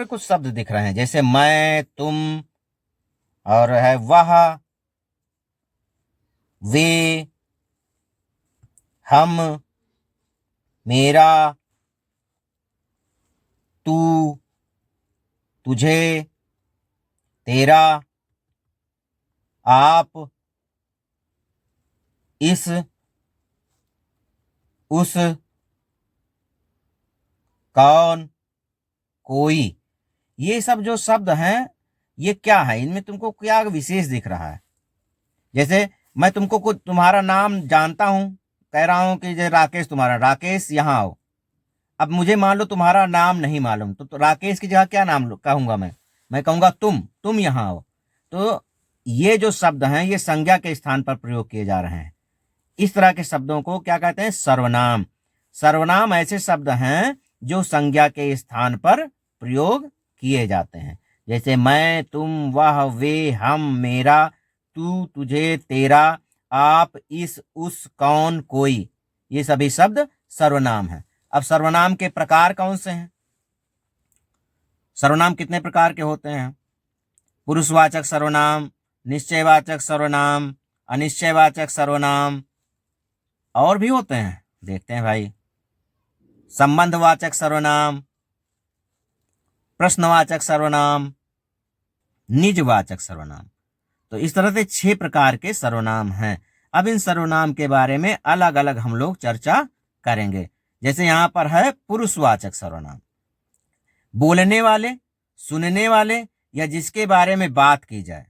पे कुछ शब्द दिख रहे हैं, जैसे मैं, तुम, और है वह, वे, हम, मेरा, तू, तुझे, तेरा, आप, इस, उस, कौन, कोई। ये सब जो शब्द हैं, ये क्या है, इनमें तुमको क्या विशेष दिख रहा है? जैसे मैं तुमको कुछ तुम्हारा नाम जानता हूं, कह रहा हूं कि जैसे राकेश, तुम्हारा राकेश, यहाँ आओ। अब मुझे मान लो तुम्हारा नाम नहीं मालूम, तो राकेश की जगह क्या नाम कहूंगा? मैं कहूंगा तुम यहाँ आओ। तो ये जो शब्द हैं, ये संज्ञा के स्थान पर प्रयोग किए जा रहे हैं। इस तरह के शब्दों को क्या कहते हैं? सर्वनाम। सर्वनाम ऐसे शब्द हैं जो संज्ञा के स्थान पर प्रयोग किए जाते हैं, जैसे मैं, तुम, वह, वे, हम, मेरा, तू, तुझे, तेरा, आप, इस, उस, कौन, कोई। ये सभी शब्द सर्वनाम हैं। अब सर्वनाम के प्रकार कौन से हैं? सर्वनाम कितने प्रकार के होते हैं? पुरुषवाचक सर्वनाम, निश्चयवाचक सर्वनाम, अनिश्चयवाचक सर्वनाम, और भी होते हैं, देखते हैं भाई। संबंधवाचक सर्वनाम, प्रश्नवाचक सर्वनाम, निजवाचक सर्वनाम। तो इस तरह से 6 प्रकार के सर्वनाम हैं। अब इन सर्वनाम के बारे में अलग अलग हम लोग चर्चा करेंगे। जैसे यहां पर है पुरुषवाचक सर्वनाम, बोलने वाले, सुनने वाले या जिसके बारे में बात की जाए,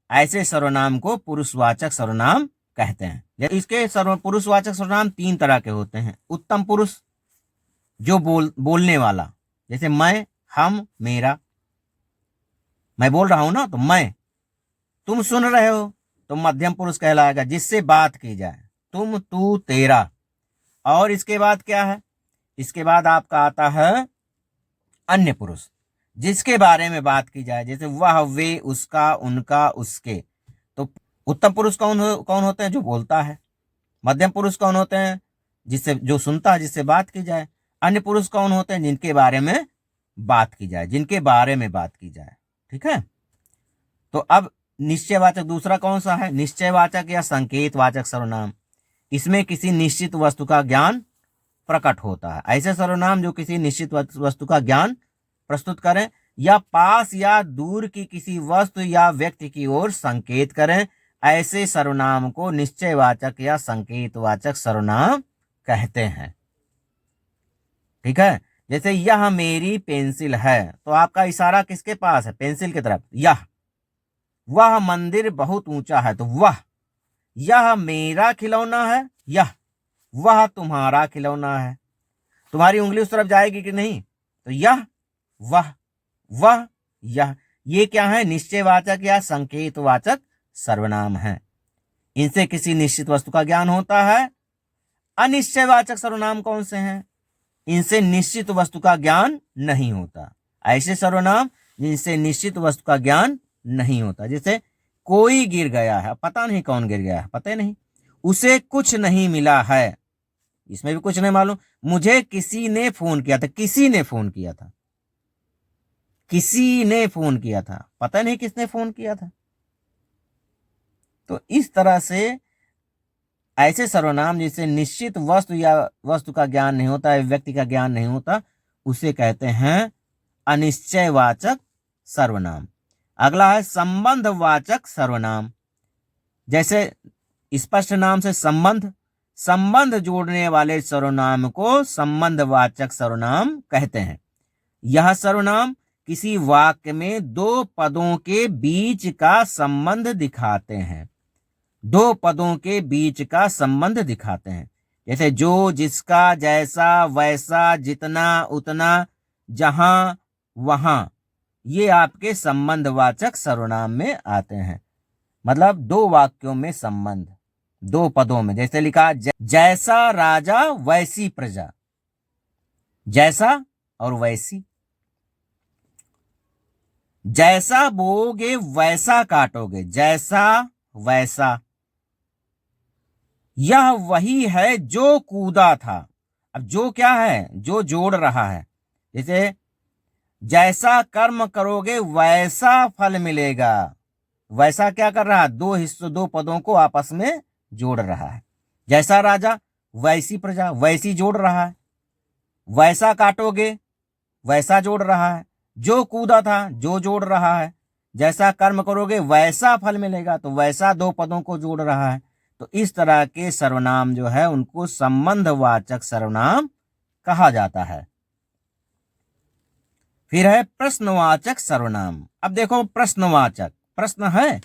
ऐसे सर्वनाम को पुरुषवाचक सर्वनाम कहते हैं। इसके पुरुषवाचक सर्वनाम 3 तरह के होते हैं। उत्तम पुरुष, जो बोलने वाला, जैसे मैं, हम, मेरा। मैं बोल रहा हूं ना, तो मैं। तुम सुन रहे हो तो मध्यम पुरुष कहलाएगा, जिससे बात की जाए, तुम, तू, तेरा। और इसके बाद क्या है? इसके बाद आपका आता है अन्य पुरुष, जिसके बारे में बात की जाए, जैसे वह, वे, उसका, उनका, उसके। तो उत्तम पुरुष कौन होते हैं? जो बोलता है। मध्यम पुरुष कौन होते हैं? जो सुनता है, जिससे बात की जाए। अन्य पुरुष कौन होते हैं? जिनके बारे में बात की जाए, जिनके बारे में बात की जाए। ठीक है। तो अब निश्चयवाचक दूसरा कौन सा है? निश्चयवाचक या संकेतवाचक सर्वनाम। इसमें किसी निश्चित वस्तु का ज्ञान प्रकट होता है। ऐसे सर्वनाम जो किसी निश्चित वस्तु का ज्ञान प्रस्तुत करें या पास या दूर की किसी वस्तु या व्यक्ति की ओर संकेत करें, ऐसे सर्वनाम को निश्चयवाचक या संकेतवाचक सर्वनाम कहते हैं। ठीक है। जैसे यह मेरी पेंसिल है, तो आपका इशारा किसके पास है? पेंसिल की तरफ, यह। वह मंदिर बहुत ऊंचा है, तो वह। यह मेरा खिलौना है, यह। वह तुम्हारा खिलौना है। तुम्हारी उंगली उस तरफ जाएगी कि नहीं? तो यह, वह, यह। ये क्या है? निश्चयवाचक या संकेतवाचक सर्वनाम है। इनसे किसी निश्चित वस्तु का ज्ञान होता है। अनिश्चयवाचक सर्वनाम कौन से हैं? इनसे निश्चित वस्तु का ज्ञान नहीं होता। ऐसे सर्वनाम जिनसे निश्चित वस्तु का ज्ञान नहीं होता, जैसे कोई गिर गया है, पता नहीं कौन गिर गया है, पता नहीं। उसे कुछ नहीं मिला है, इसमें भी कुछ नहीं मालूम। मुझे किसी ने फोन किया था, किसी ने फोन किया था, किसी ने फोन किया था, पता नहीं किसने फोन किया था। तो इस तरह से ऐसे सर्वनाम जिससे निश्चित वस्तु या वस्तु का ज्ञान नहीं होता है, व्यक्ति का ज्ञान नहीं होता, उसे कहते हैं अनिश्चयवाचक सर्वनाम। अगला है संबंधवाचक सर्वनाम। जैसे स्पष्ट नाम से संबंध जोड़ने वाले सर्वनाम को संबंधवाचक सर्वनाम कहते हैं। यह सर्वनाम किसी वाक्य में 2 पदों के बीच का संबंध दिखाते हैं। 2 पदों के बीच का संबंध दिखाते हैं, जैसे जो, जिसका, जैसा, वैसा, जितना, उतना, जहां, वहां। ये आपके संबंधवाचक सर्वनाम में आते हैं। मतलब 2 वाक्यों में संबंध, 2 पदों में। जैसे लिखा, जैसा राजा वैसी प्रजा। जैसा और वैसी। जैसा बोओगे वैसा काटोगे, जैसा वैसा। यह वही है जो कूदा था। अब जो क्या है? जो जोड़ रहा है। जैसे जैसा कर्म करोगे वैसा फल मिलेगा। वैसा क्या कर रहा है, दो हिस्सों, दो पदों को आपस में जोड़ रहा है। जैसा राजा वैसी प्रजा, वैसी जोड़ रहा है। वैसा काटोगे वैसा जोड़ रहा है। जो कूदा था जो जोड़ रहा है। जैसा कर्म करोगे वैसा फल मिलेगा, तो वैसा दो पदों को जोड़ रहा है। तो इस तरह के सर्वनाम जो है उनको संबंधवाचक सर्वनाम कहा जाता है। फिर है प्रश्नवाचक सर्वनाम। अब देखो प्रश्नवाचक, प्रश्न है,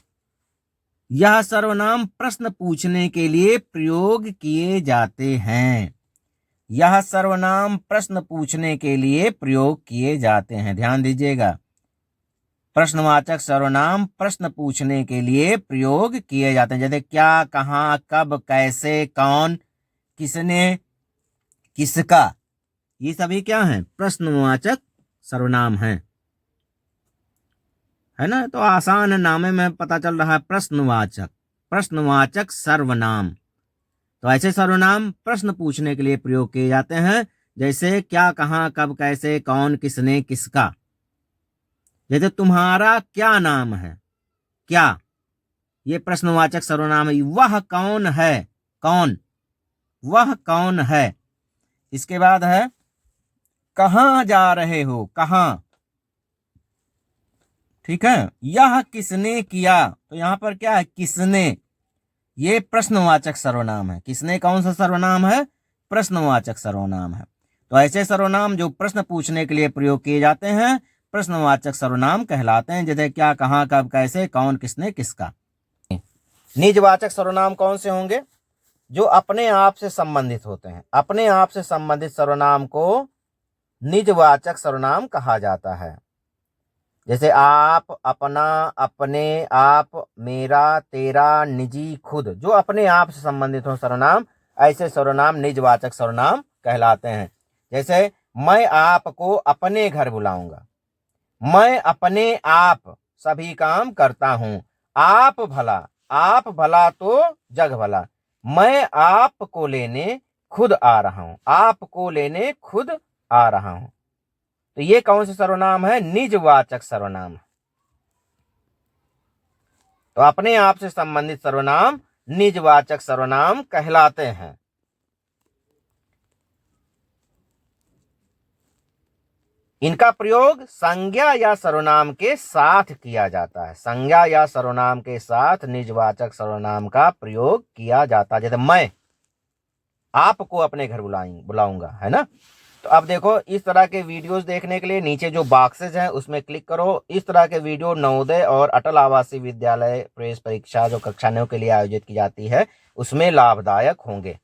यह सर्वनाम प्रश्न पूछने के लिए प्रयोग किए जाते हैं। यह सर्वनाम प्रश्न पूछने के लिए प्रयोग किए जाते हैं, ध्यान दीजिएगा। प्रश्नवाचक सर्वनाम प्रश्न पूछने के लिए प्रयोग किए जाते हैं, जैसे क्या, कहाँ, कब, कैसे, कौन, किसने, किसका, ये सभी क्या हैं, प्रश्नवाचक सर्वनाम हैं, है ना। तो आसान है, नामे में पता चल रहा है, प्रश्नवाचक, प्रश्नवाचक सर्वनाम। तो ऐसे सर्वनाम प्रश्न पूछने के लिए प्रयोग किए जाते हैं, जैसे क्या, कहाँ, कब, कैसे, कौन, किसने, किसका। जैसे तुम्हारा क्या नाम है, क्या, ये प्रश्नवाचक सर्वनाम है। वह कौन है, कौन, वह कौन है। इसके बाद है कहाँ जा रहे हो, कहाँ, ठीक है। यह किसने किया, तो यहां पर क्या है, किसने, ये प्रश्नवाचक सर्वनाम है। किसने कौन सा सर्वनाम है, प्रश्नवाचक सर्वनाम है। तो ऐसे सर्वनाम जो प्रश्न पूछने के लिए प्रयोग किए जाते हैं प्रश्नवाचक सर्वनाम कहलाते हैं, जैसे क्या, कहाँ, कब, कैसे, कौन, किसने, किसका। निजवाचक सर्वनाम कौन से होंगे, जो अपने आप से संबंधित होते हैं। अपने आप से संबंधित सर्वनाम को निजवाचक सर्वनाम कहा जाता है। जैसे आप, अपना, अपने, आप, मेरा, तेरा, निजी, खुद, जो अपने आप से संबंधित हो सर्वनाम, ऐसे सर्वनाम निजवाचक सर्वनाम कहलाते हैं। जैसे मैं आपको अपने घर बुलाऊंगा, मैं अपने आप सभी काम करता हूं। आप भला, आप भला तो जग भला, मैं आपको लेने खुद आ रहा हूं, आपको लेने खुद आ रहा हूं। तो ये कौन से सर्वनाम है, निजवाचक सर्वनाम। तो अपने आप से संबंधित सर्वनाम निजवाचक सर्वनाम कहलाते हैं। इनका प्रयोग संज्ञा या सर्वनाम के साथ किया जाता है। संज्ञा या सर्वनाम के साथ निजवाचक सर्वनाम का प्रयोग किया जाता है। जैसे मैं आपको अपने घर बुलाऊंगा, है ना। तो अब देखो, इस तरह के वीडियोस देखने के लिए नीचे जो बॉक्सेज हैं उसमें क्लिक करो। इस तरह के वीडियो नवोदय और अटल आवासीय विद्यालय प्रवेश परीक्षा जो कक्षा 9 के लिए आयोजित की जाती है उसमें लाभदायक होंगे।